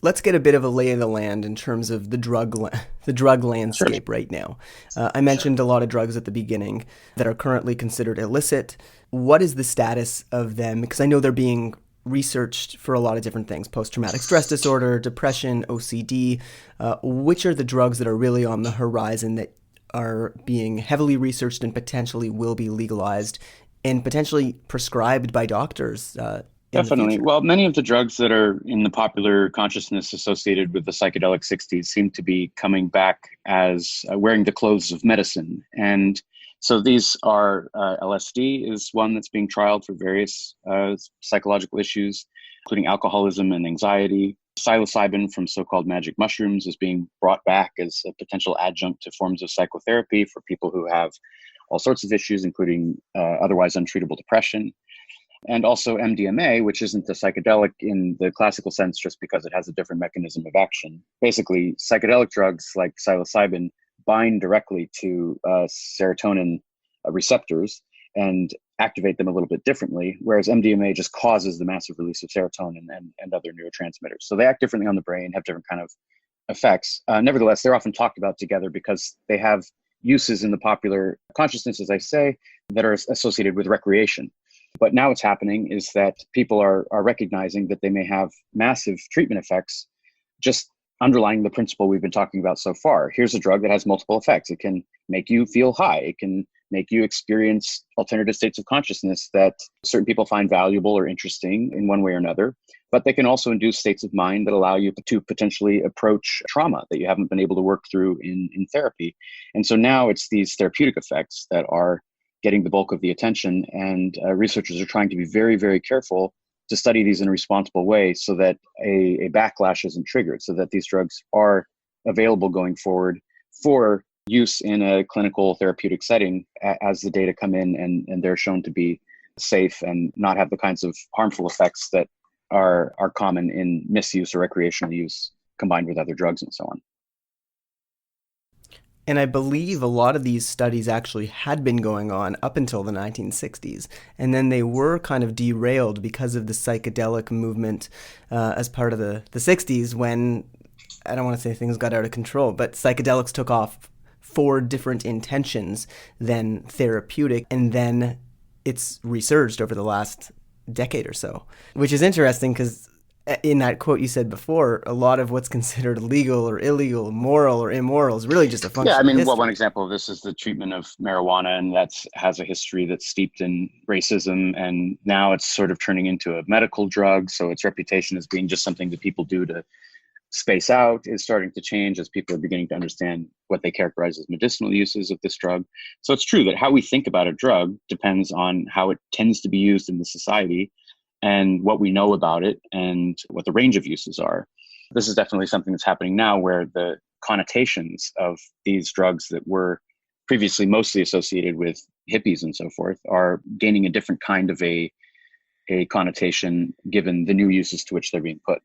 let's get a bit of a lay of the land in terms of the drug Sure. landscape right now. I mentioned a lot of drugs at the beginning that are currently considered illicit. What is the status of them? Because I know they're being researched for a lot of different things: post-traumatic stress disorder, depression, OCD. Which are the drugs that are really on the horizon that are being heavily researched and potentially will be legalized and potentially prescribed by doctors in the Definitely. future? Well, many of the drugs that are in the popular consciousness associated with the psychedelic 60s seem to be coming back as wearing the clothes of medicine. And so these are LSD is one that's being trialed for various psychological issues, including alcoholism and anxiety. Psilocybin from so-called magic mushrooms is being brought back as a potential adjunct to forms of psychotherapy for people who have all sorts of issues, including otherwise untreatable depression. And also MDMA, which isn't a psychedelic in the classical sense just because it has a different mechanism of action. Basically, psychedelic drugs like psilocybin bind directly to serotonin receptors and activate them a little bit differently, whereas MDMA just causes the massive release of serotonin and other neurotransmitters. So they act differently on the brain, have different kind of effects. Nevertheless, they're often talked about together because they have uses in the popular consciousness, as I say, that are associated with recreation. But now what's happening is that people are recognizing that they may have massive treatment effects, just underlying the principle we've been talking about so far. Here's a drug that has multiple effects. It can make you feel high. It can make you experience alternative states of consciousness that certain people find valuable or interesting in one way or another. But they can also induce states of mind that allow you to potentially approach trauma that you haven't been able to work through in therapy. And so now it's these therapeutic effects that are getting the bulk of the attention. And researchers are trying to be very, very careful to study these in a responsible way so that a backlash isn't triggered, so that these drugs are available going forward for use in a clinical therapeutic setting as the data come in and they're shown to be safe and not have the kinds of harmful effects that are common in misuse or recreational use combined with other drugs and so on. And I believe a lot of these studies actually had been going on up until the 1960s. And then they were kind of derailed because of the psychedelic movement as part of the 60s when, I don't want to say things got out of control, but psychedelics took off for different intentions than therapeutic. And then it's resurged over the last decade or so, which is interesting because in that quote you said before, a lot of what's considered legal or illegal, moral or immoral is really just a Yeah, I function of mean, well, one history. example of this is the treatment of marijuana, and that's has a history that's steeped in racism, and now it's sort of turning into a medical drug. So its reputation as being just something that people do to space out is starting to change as people are beginning to understand what they characterize as medicinal uses of this drug. So it's true that how we think about a drug depends on how it tends to be used in the society and what we know about it and what the range of uses are. This is definitely something that's happening now where the connotations of these drugs that were previously mostly associated with hippies and so forth are gaining a different kind of a connotation given the new uses to which they're being put.